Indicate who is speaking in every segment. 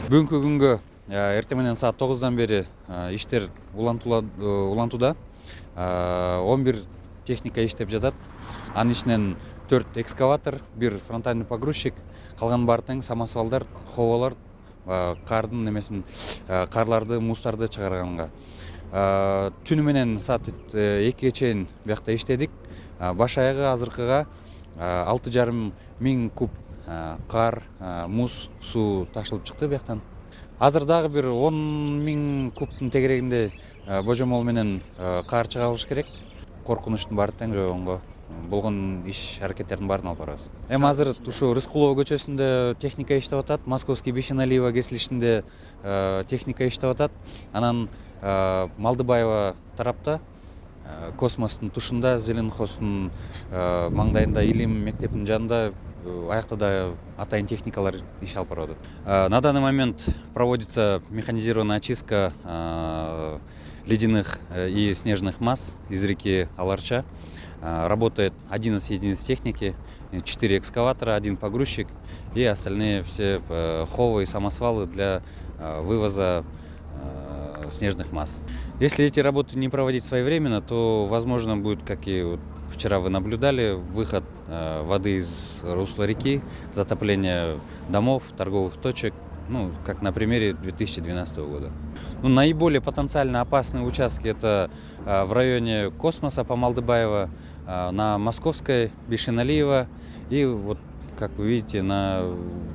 Speaker 1: Бүгінгі күнгі ертеменен саат 9-дан бері иштер улантуда. 11 техника иштеп жатат. Анын ичинен 4 экскаватор, 1 фронтальный погрузчик, калган баары самосвалдар, ховолор, кардын немесин, карларды, муздарды чыгарганга. Түнү менен саат 2-ге чейин биякта иштедик. Баш аягы азыркыга 6,5 миң куб кар, муз, суу ташылып чыкты бияктан. Азыр дагы бир 10 миң кубтун тегерегинде божомол менен кар чыгарылыш керек. Коркунучтун баары тең жойгонго болгон иш аракеттердин баарын алып барабыз. Эми азыр ушу Рыскулова көчөсүндө техника иштеп атат, Московский Бишеналиева кесилишинде техника иштеп атат. Анан Малдыбаева тарапта Космостун тушунда, Зеленхостун маңдайында, Илим мектептин жанында аякта да атайын техникалар иш алып барып атат. На данный момент проводится механизированная очистка ледяных и снежных масс из реки Аларча. Работает 11 единиц техники, 4 экскаватора, 1 погрузчик и остальные все ховы и самосвалы для вывоза снежных масс. Если эти работы не проводить своевременно, то возможно будет, как и вот вчера вы наблюдали, выход воды из русла реки, затопление домов, торговых точек, как на примере 2012 года. Наиболее потенциально опасные участки это в районе Космоса по Малдыбаева, на Московской Бишеналиева и вот, как вы видите,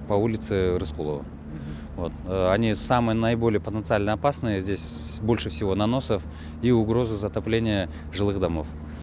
Speaker 1: по улице Рыскулова. Они самые наиболее потенциально опасные, здесь больше всего наносов и угрозы затопления жилых домов.